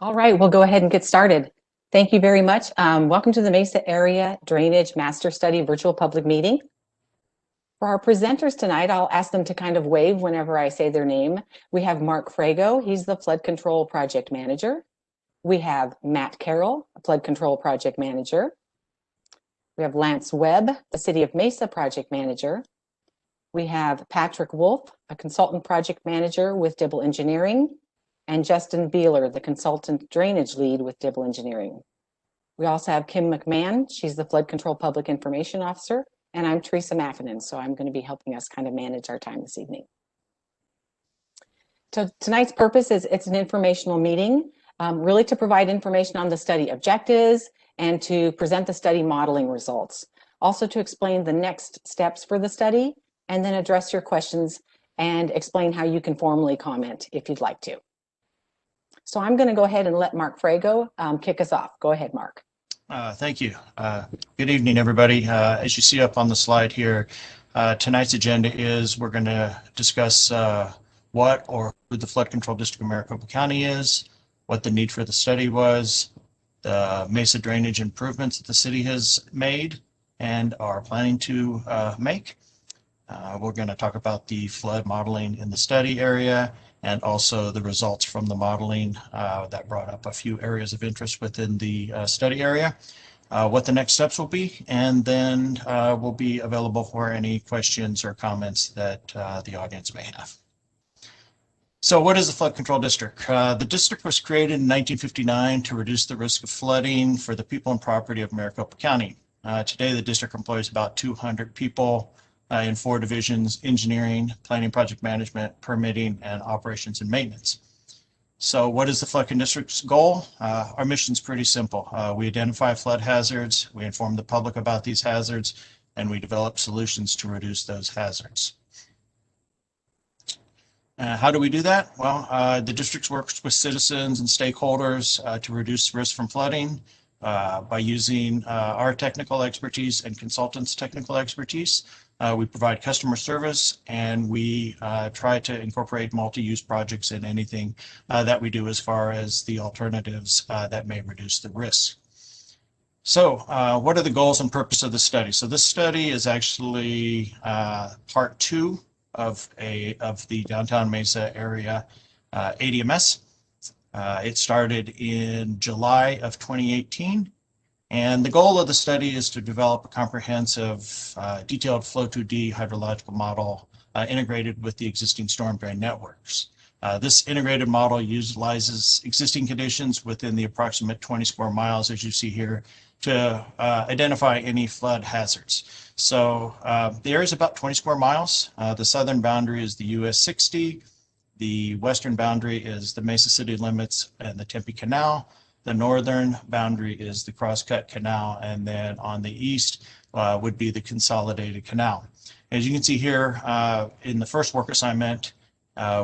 All right, we'll go ahead and get started. Thank you very much. Welcome to the Mesa Area Drainage Master Study Virtual Public Meeting. For our presenters tonight, I'll ask them to kind of wave whenever I say their name. We have Mark Frago, he's the Flood Control Project Manager. We have Matt Carroll, a Flood Control Project Manager. We have Lance Webb, the City of Mesa Project Manager. We have Patrick Wolf, a Consultant Project Manager with Dibble Engineering, and Justin Beeler, the Consultant Drainage Lead with Dibble Engineering. We also have Kim McMahon, she's the Flood Control Public Information Officer, and I'm Teresa Mackinen, so I'm going to be helping us kind of manage our time this evening. So tonight's purpose is it's an informational meeting, really to provide information on the study objectives and to present the study modeling results. Also to explain the next steps for the study and then address your questions and explain how you can formally comment if you'd like to. So I'm going to go ahead and let Mark Frago kick us off. Go ahead, Mark. Thank you. Good evening, everybody. As you see up on the slide here, tonight's agenda is we're going to discuss what or who the Flood Control District of Maricopa County is, what the need for the study was, the Mesa drainage improvements that the city has made and are planning to make. We're going to talk about the flood modeling in the study area and also the results from the modeling that brought up a few areas of interest within the study area, what the next steps will be, and then we'll be available for any questions or comments that the audience may have. So what is the Flood Control District? The district was created in 1959 to reduce the risk of flooding for the people and property of Maricopa County. Today, the district employs about 200 people in 4 divisions: engineering, planning, project management, permitting, and operations and maintenance. So what is the Flood Control District's goal? Our mission is pretty simple. We identify flood hazards, we inform the public about these hazards, and we develop solutions to reduce those hazards. How do we do that? Well, the district works with citizens and stakeholders to reduce risk from flooding by using our technical expertise and consultants' technical expertise. We provide customer service, and we try to incorporate multi-use projects in anything that we do as far as the alternatives that may reduce the risk. So what are the goals and purpose of the study? So this study is actually part 2 of the downtown Mesa area ADMS. It started in July of 2018. And the goal of the study is to develop a comprehensive, detailed Flow 2D hydrological model integrated with the existing storm drain networks. This integrated model utilizes existing conditions within the approximate 20 square miles, as you see here, to identify any flood hazards. So the area is about 20 square miles. The southern boundary is the US 60. The western boundary is the Mesa City limits and the Tempe Canal. The northern boundary is the Crosscut Canal, and then on the east would be the Consolidated Canal. As you can see here, in the first work assignment,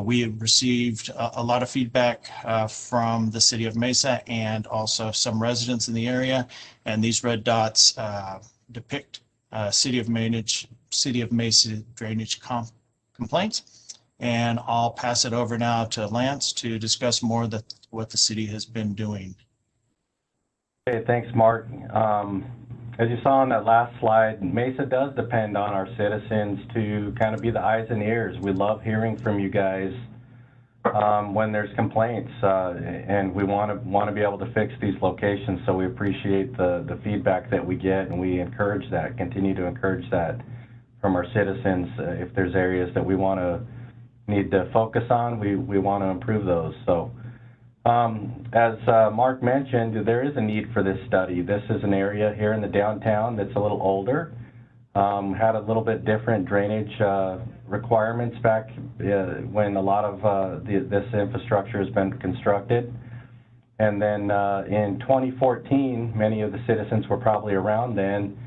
we have received a lot of feedback from the City of Mesa and also some residents in the area, and these red dots depict City of Mesa drainage complaints. And I'll pass it over now to Lance to discuss more what the city has been doing. Okay, thanks, Mark. As you saw on that last slide, Mesa does depend on our citizens to kind of be the eyes and ears. We love hearing from you guys when there's complaints, and we want to be able to fix these locations. So we appreciate the feedback that we get, and we encourage that, continue to encourage that from our citizens. If there's areas that we need to focus on, we want to improve those. So. As Mark mentioned, there is a need for this study. This is an area here in the downtown that's a little older, had a little bit different drainage requirements back when a lot of this infrastructure has been constructed. And then in 2014, many of the citizens were probably around then,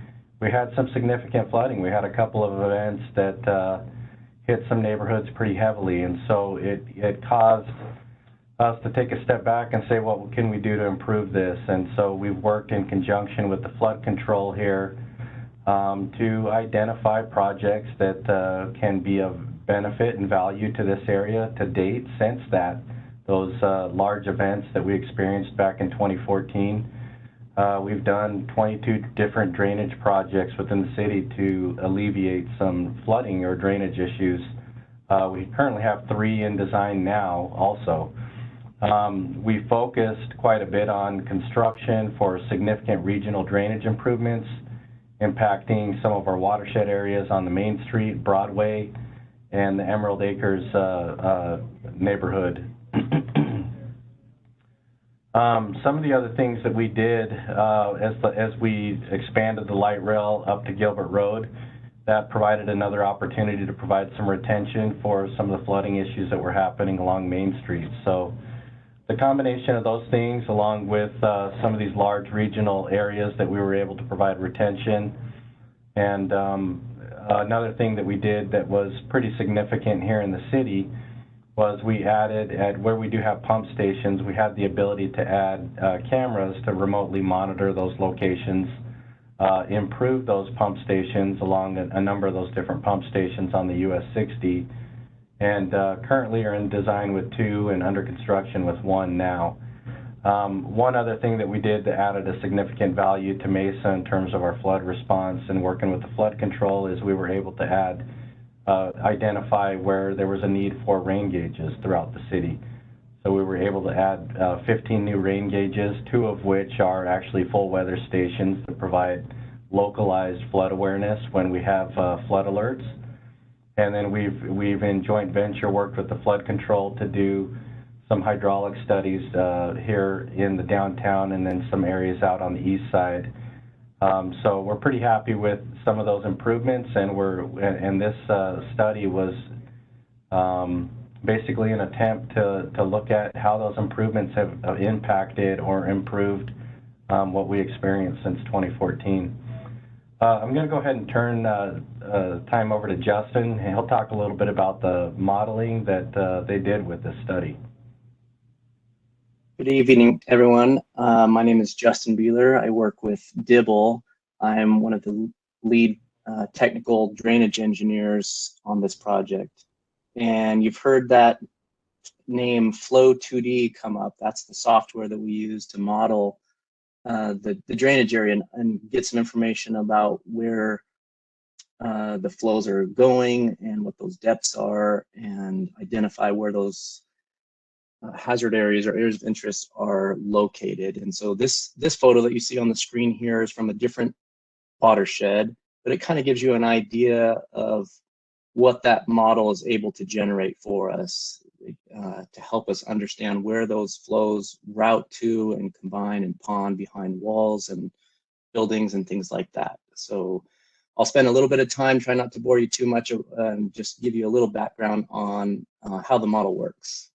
we had some significant flooding. We had a couple of events that hit some neighborhoods pretty heavily, and so it caused us to take a step back and say, what can we do to improve this? And so we've worked in conjunction with the flood control here to identify projects that can be of benefit and value to this area. To date, since the those large events that we experienced back in 2014. We've done 22 different drainage projects within the city to alleviate some flooding or drainage issues. We currently have 3 in design now also. We focused quite a bit on construction for significant regional drainage improvements, impacting some of our watershed areas on the Main Street, Broadway, and the Emerald Acres neighborhood. Some of the other things that we did as we expanded the light rail up to Gilbert Road, that provided another opportunity to provide some retention for some of the flooding issues that were happening along Main Street. So the combination of those things, along with some of these large regional areas that we were able to provide retention, and another thing that we did that was pretty significant here in the city was we added, at where we do have pump stations, we had the ability to add cameras to remotely monitor those locations, improve those pump stations along a number of those different pump stations on the US 60, and currently are in design with 2 and under construction with 1 now. One other thing that we did that added a significant value to Mesa in terms of our flood response and working with the flood control is we were able to add identify where there was a need for rain gauges throughout the city. So we were able to add 15 new rain gauges, 2 of which are actually full weather stations that provide localized flood awareness when we have flood alerts. And then we've in joint venture worked with the flood control to do some hydraulic studies here in the downtown and then some areas out on the east side. So we're pretty happy with some of those improvements, and this study was basically an attempt to look at how those improvements have impacted or improved what we experienced since 2014. I'm going to go ahead and turn time over to Justin, and he'll talk a little bit about the modeling that they did with this study. Good evening, everyone. My name is Justin Beeler. I work with Dibble. I'm one of the lead technical drainage engineers on this project. And you've heard that name Flow2D come up. That's the software that we use to model the drainage area and get some information about where the flows are going and what those depths are, and identify where those hazard areas or areas of interest are located. And so this photo that you see on the screen here is from a different watershed, but it kind of gives you an idea of what that model is able to generate for us to help us understand where those flows route to and combine and pond behind walls and buildings and things like that. So I'll spend a little bit of time, try not to bore you too much, and just give you a little background on how the model works.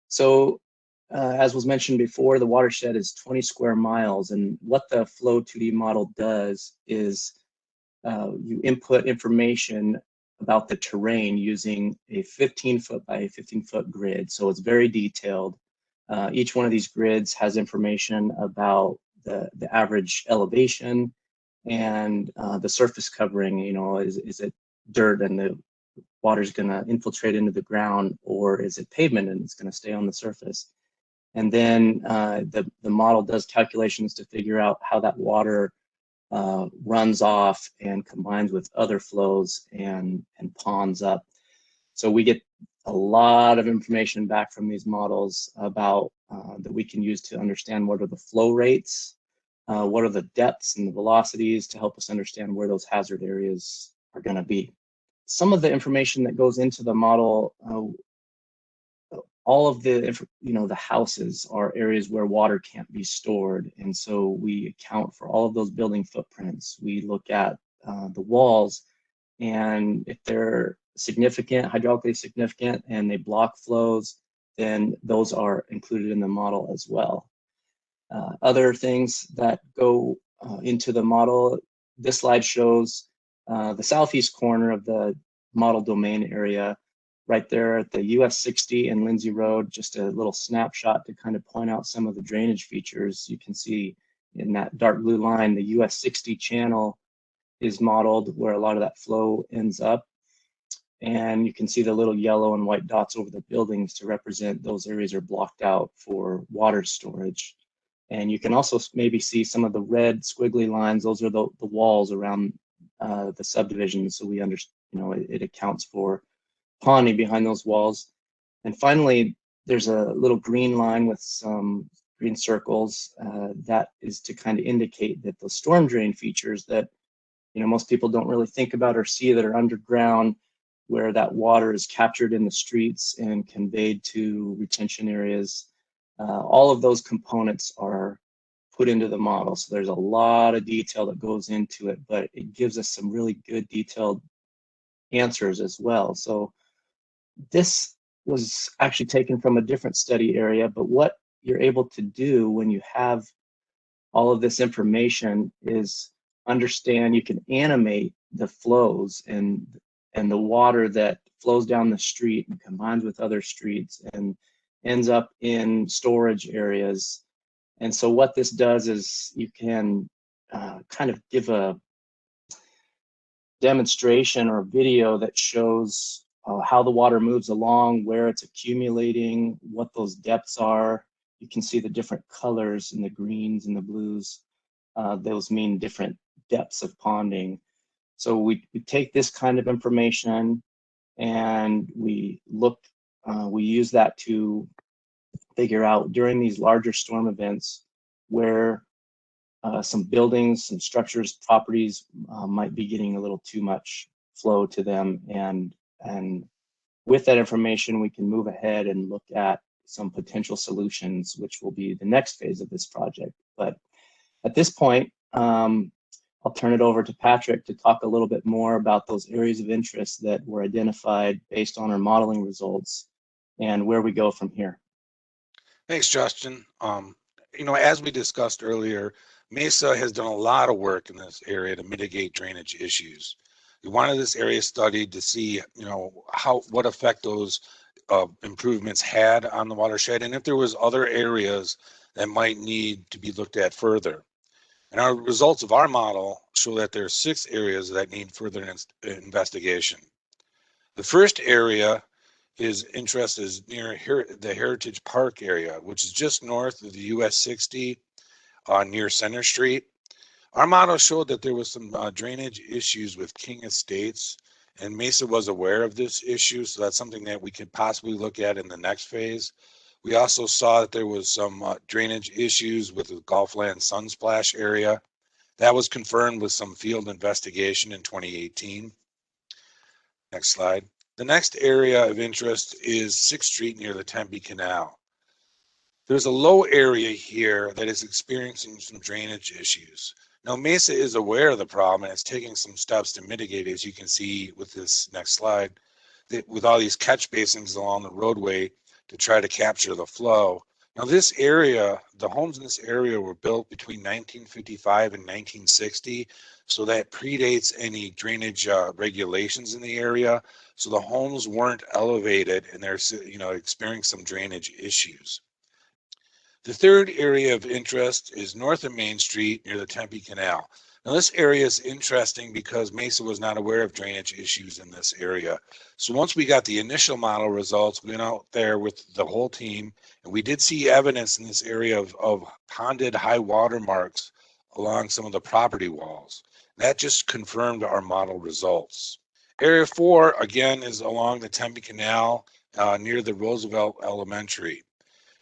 So as was mentioned before, the watershed is 20 square miles, and what the Flow2D model does is you input information about the terrain using a 15-foot by 15-foot grid. So it's very detailed. Each one of these grids has information about the average elevation and the surface covering. You know, is it dirt and the water's going to infiltrate into the ground, or is it pavement and it's going to stay on the surface? And then the model does calculations to figure out how that water runs off and combines with other flows and ponds up. So we get a lot of information back from these models about that we can use to understand what are the flow rates, what are the depths and the velocities to help us understand where those hazard areas are going to be. Some of the information that goes into the model, all of the, the houses are areas where water can't be stored. And so we account for all of those building footprints. We look at the walls, and if they're significant, hydraulically significant, and they block flows, then those are included in the model as well. Other things that go into the model, this slide shows the southeast corner of the model domain area, right there at the US 60 and Lindsay Road, just a little snapshot to kind of point out some of the drainage features. You can see in that dark blue line, the US 60 channel is modeled where a lot of that flow ends up. And you can see the little yellow and white dots over the buildings to represent those areas are blocked out for water storage. And you can also maybe see some of the red squiggly lines. Those are the walls around the subdivision. So we understand, it accounts for ponding behind those walls. And finally, there's a little green line with some green circles. That is to kind of indicate that the storm drain features that, most people don't really think about or see that are underground, where that water is captured in the streets and conveyed to retention areas. All of those components are put into the model. So there's a lot of detail that goes into it, but it gives us some really good detailed answers as well. So this was actually taken from a different study area, but what you're able to do when you have all of this information is understand, you can animate the flows and the water that flows down the street and combines with other streets and ends up in storage areas. And so what this does is you can kind of give a demonstration or video that shows how the water moves along, where it's accumulating, what those depths are. You can see the different colors in the greens and the blues. Those mean different depths of ponding. So we take this kind of information and we use that to figure out during these larger storm events where some buildings, some structures, properties might be getting a little too much flow to them. And with that information, we can move ahead and look at some potential solutions, which will be the next phase of this project. But at this point, I'll turn it over to Patrick to talk a little bit more about those areas of interest that were identified based on our modeling results and where we go from here. Thanks, Justin. As we discussed earlier, Mesa has done a lot of work in this area to mitigate drainage issues. We wanted this area studied to see, what effect those improvements had on the watershed, and if there was other areas that might need to be looked at further. And our results of our model show that there are 6 areas that need further investigation. The first area is near the Heritage Park area, which is just north of the US 60 near Center Street. Our model showed that there was some drainage issues with King Estates, and Mesa was aware of this issue, so that's something that we could possibly look at in the next phase. We also saw that there was some drainage issues with the Gulfland Sunsplash area. That was confirmed with some field investigation in 2018. Next slide. The next area of interest is 6th Street near the Tempe Canal. There's a low area here that is experiencing some drainage issues. Now, Mesa is aware of the problem and is taking some steps to mitigate, as you can see with this next slide, with all these catch basins along the roadway to try to capture the flow. Now, this area, the homes in this area were built between 1955 and 1960, so that predates any drainage regulations in the area. So the homes weren't elevated and they're, experiencing some drainage issues. The third area of interest is north of Main Street near the Tempe Canal. Now, this area is interesting because Mesa was not aware of drainage issues in this area. So once we got the initial model results, we went out there with the whole team, and we did see evidence in this area of ponded high water marks along some of the property walls. That just confirmed our model results. Area 4, again, is along the Tempe Canal near the Roosevelt Elementary.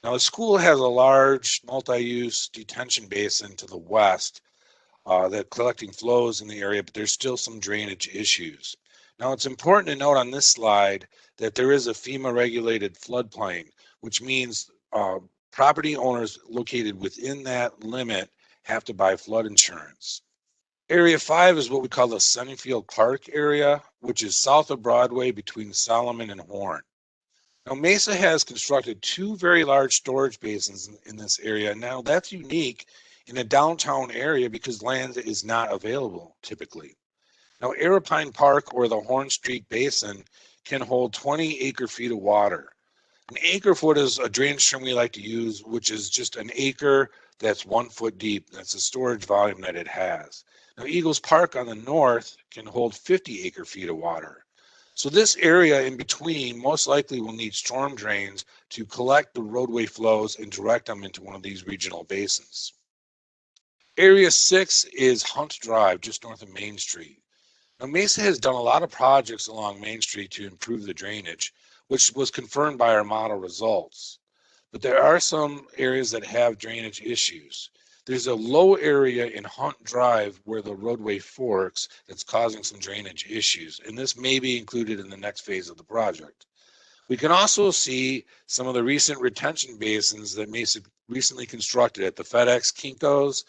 Now, the school has a large multi-use detention basin to the west that collecting flows in the area, but there's still some drainage issues. Now, it's important to note on this slide that there is a FEMA-regulated floodplain, which means property owners located within that limit have to buy flood insurance. Area 5 is what we call the Sunnyfield Park area, which is south of Broadway between Solomon and Horn. Now, Mesa has constructed 2 very large storage basins in this area. Now, that's unique in a downtown area because land is not available typically. Now, Arapine Park or the Horn Street Basin can hold 20 acre-feet of water. An acre-foot is a drainage term we like to use, which is just an acre that's 1 foot deep. That's the storage volume that it has. Now, Eagles Park on the north can hold 50 acre-feet of water. So this area in between most likely will need storm drains to collect the roadway flows and direct them into one of these regional basins. Area 6 is Hunt Drive, just north of Main Street. Now, Mesa has done a lot of projects along Main Street to improve the drainage, which was confirmed by our model results. But there are some areas that have drainage issues. There's a low area in Hunt Drive where the roadway forks that's causing some drainage issues, and this may be included in the next phase of the project. We can also see some of the recent retention basins that Mesa recently constructed at the FedEx Kinko's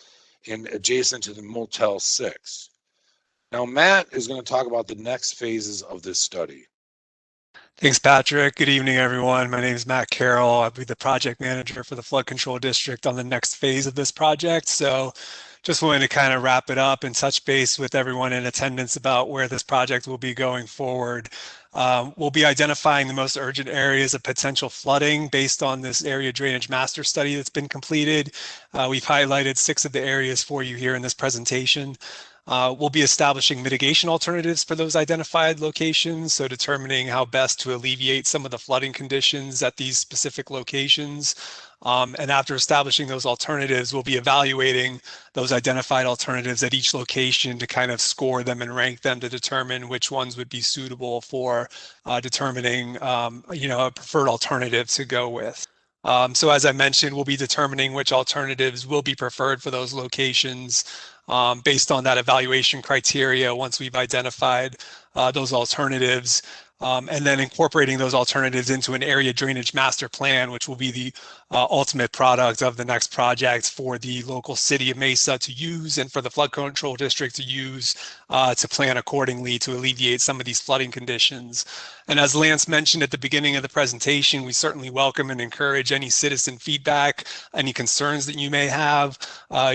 and adjacent to the Motel 6. Now, Matt is going to talk about the next phases of this study. Thanks, Patrick. Good evening, everyone. My name is Matt Carroll. I'll be the project manager for the Flood Control District on the next phase of this project. So just wanted to kind of wrap it up and touch base with everyone in attendance about where this project will be going forward. We'll be identifying the most urgent areas of potential flooding based on this area drainage master study that's been completed. We've highlighted 6 of the areas for you here in this presentation. We'll be establishing mitigation alternatives for those identified locations, so determining how best to alleviate some of the flooding conditions at these specific locations. And after establishing those alternatives, we'll be evaluating those identified alternatives at each location to kind of score them and rank them to determine which ones would be suitable for determining a preferred alternative to go with. So as I mentioned, we'll be determining which alternatives will be preferred for those locations based on that evaluation criteria once we've identified those alternatives. And then incorporating those alternatives into an area drainage master plan, which will be the ultimate product of the next project for the local city of Mesa to use and for the flood control district to use to plan accordingly to alleviate some of these flooding conditions. And as Lance mentioned at the beginning of the presentation, we certainly welcome and encourage any citizen feedback, any concerns that you may have.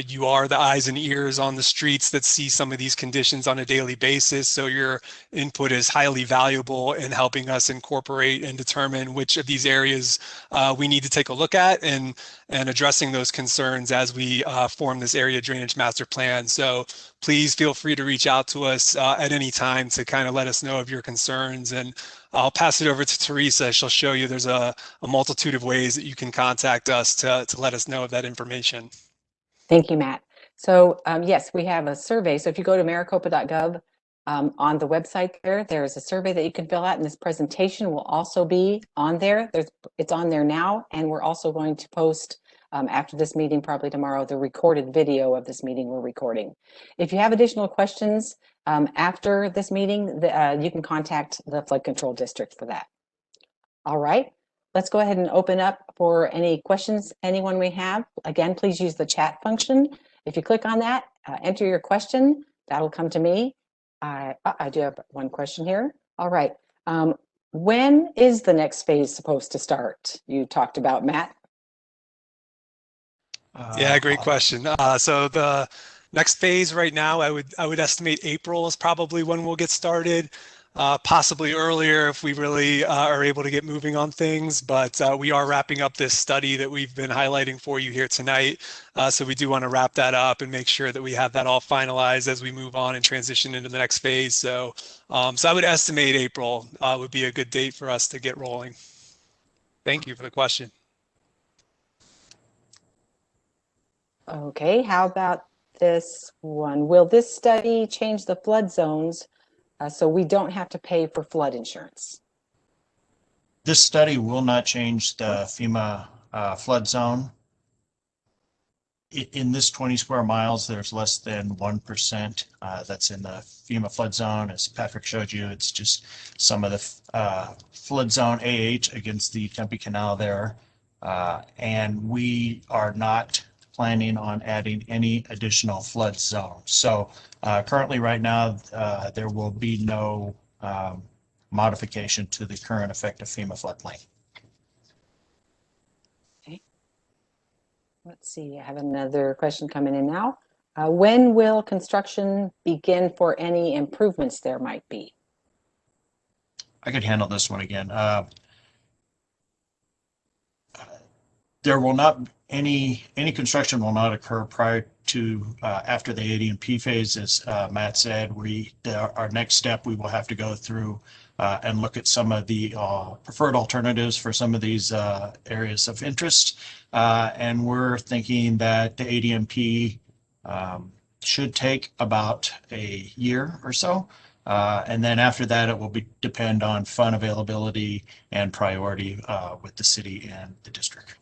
You are the eyes and ears on the streets that see some of these conditions on a daily basis, so your input is highly valuable in helping us incorporate and determine which of these areas we need to take a look at and addressing those concerns as we form this area drainage master plan. So please feel free to reach out to us at any time to kind of let us know of your concerns. And I'll pass it over to Teresa. She'll show you there's a multitude of ways that you can contact us to let us know of that information. Thank you, Matt. So yes, we have a survey. So if you go to maricopa.gov, on the website there's a survey that you can fill out, and this presentation will also be on there. It's on there now, and we're also going to post after this meeting, probably tomorrow, the recorded video of this meeting we're recording. If you have additional questions after this meeting, you can contact the Flood Control District for that. All right, let's go ahead and open up for any questions anyone may have. Again, please use the chat function. If you click on that, enter your question, that'll come to me. I do have one question here. All right. When is the next phase supposed to start? You talked about, Matt. Yeah, great question. So the next phase right now, I would estimate April is probably when we'll get started. Possibly earlier if we really are able to get moving on things, but we are wrapping up this study that we've been highlighting for you here tonight. So we do want to wrap that up and make sure that we have that all finalized as we move on and transition into the next phase. So, so I would estimate April would be a good date for us to get rolling. Thank you for the question. Okay, how about this one? Will this study change the flood zones so we don't have to pay for flood insurance? This study will not change the FEMA flood zone. In this 20 square miles, there's less than 1% that's in the FEMA flood zone. As Patrick showed you, it's just some of the flood zone AH against the Tempe Canal there. And we are not planning on adding any additional flood zones. So currently right now, there will be no modification to the current effective FEMA floodplain. Okay. Let's see, I have another question coming in now. When will construction begin for any improvements there might be? I could handle this one again. there will not any construction will not occur prior to after the ADMP phase. As Matt said, our next step, we will have to go through and look at some of the preferred alternatives for some of these areas of interest. And we're thinking that the ADMP should take about a year or so. And then after that, it will depend on fund availability and priority with the city and the district.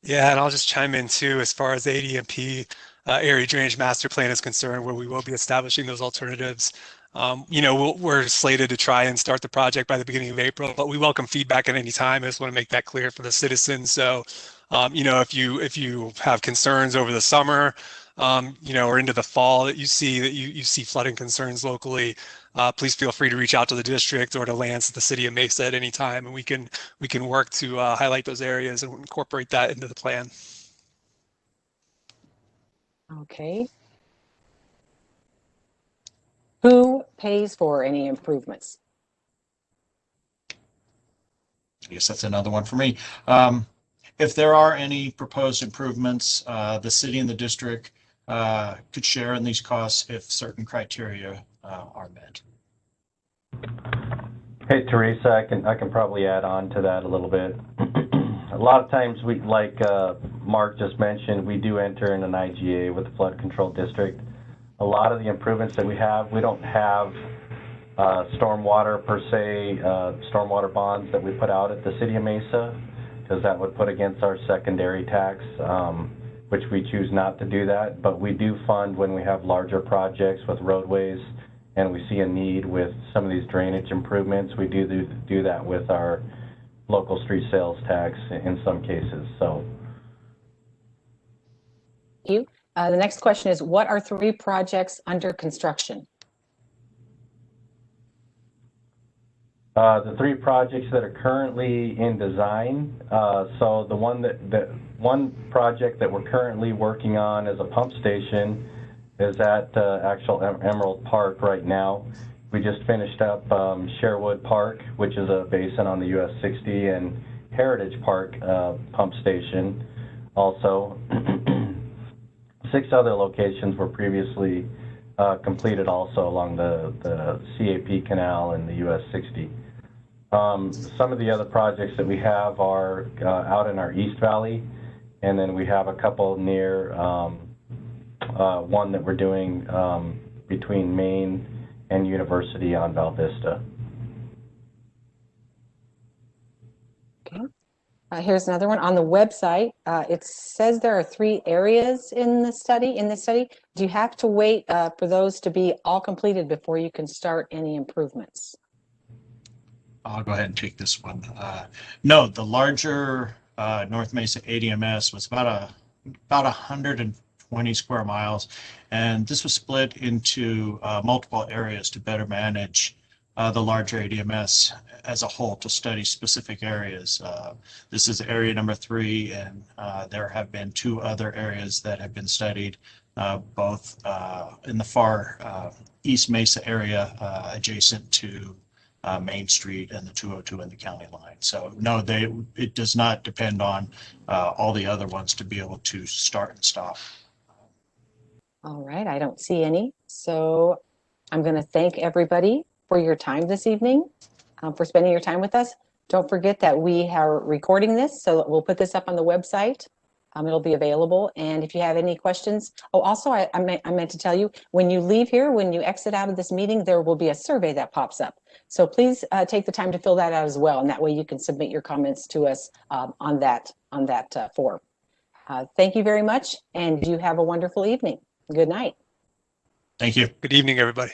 Yeah, and I'll just chime in too, as far as the ADMP area drainage master plan is concerned, where we will be establishing those alternatives. You know, we're slated to try and start the project by the beginning of April, but we welcome feedback at any time. I just want to make that clear for the citizens. So, you know, if you have concerns over the summer, you know, or into the fall that you see flooding concerns locally, please feel free to reach out to the district or to Lance at the city of Mesa at any time, and we can work to highlight those areas and incorporate that into the plan. Okay. Who pays for any improvements? I guess that's another one for me. If there are any proposed improvements, the city and the district could share in these costs if certain criteria are met. Hey, Teresa, I can probably add on to that a little bit. A lot of times, like Mark just mentioned, we do enter in an IGA with the flood control district. A lot of the improvements that we don't have stormwater per se, stormwater bonds that we put out at the city of Mesa, because that would put against our secondary tax, which we choose not to do that. But we do fund when we have larger projects with roadways and we see a need with some of these drainage improvements. We do that with our local street sales tax in some cases. So. Thank you. The next question is, what are 3 projects under construction? The 3 projects that are currently in design. So the one project that we're currently working on as a pump station is at actual Emerald Park right now. We just finished up Sherwood Park, which is a basin on the US 60, and Heritage Park pump station also. 6 other locations were previously completed also along the CAP canal and the US 60. Some of the other projects that we have are out in our East Valley, and then we have a couple near one that we're doing between Maine and University on Val Vista. Okay. Here's another one on the website. It says there are 3 areas in the study. Do you have to wait for those to be all completed before you can start any improvements? I'll go ahead and take this one. No, the larger North Mesa ADMS was about 120 square miles, and this was split into multiple areas to better manage the larger ADMS as a whole to study specific areas. This is area number 3, and there have been 2 other areas that have been studied, both in the far East Mesa area adjacent to Main Street and the 202 and the county line. So no, it does not depend on all the other ones to be able to start and stop. All right, I don't see any. So I'm going to thank everybody for your time this evening, for spending your time with us. Don't forget that we are recording this, so we'll put this up on the website. It'll be available. And if you have any questions, also I meant to tell you, when you leave here, when you exit out of this meeting, there will be a survey that pops up. So please take the time to fill that out as well, and that way you can submit your comments to us on that form. Thank you very much, and you have a wonderful evening. Good night. Thank you. Good evening, everybody.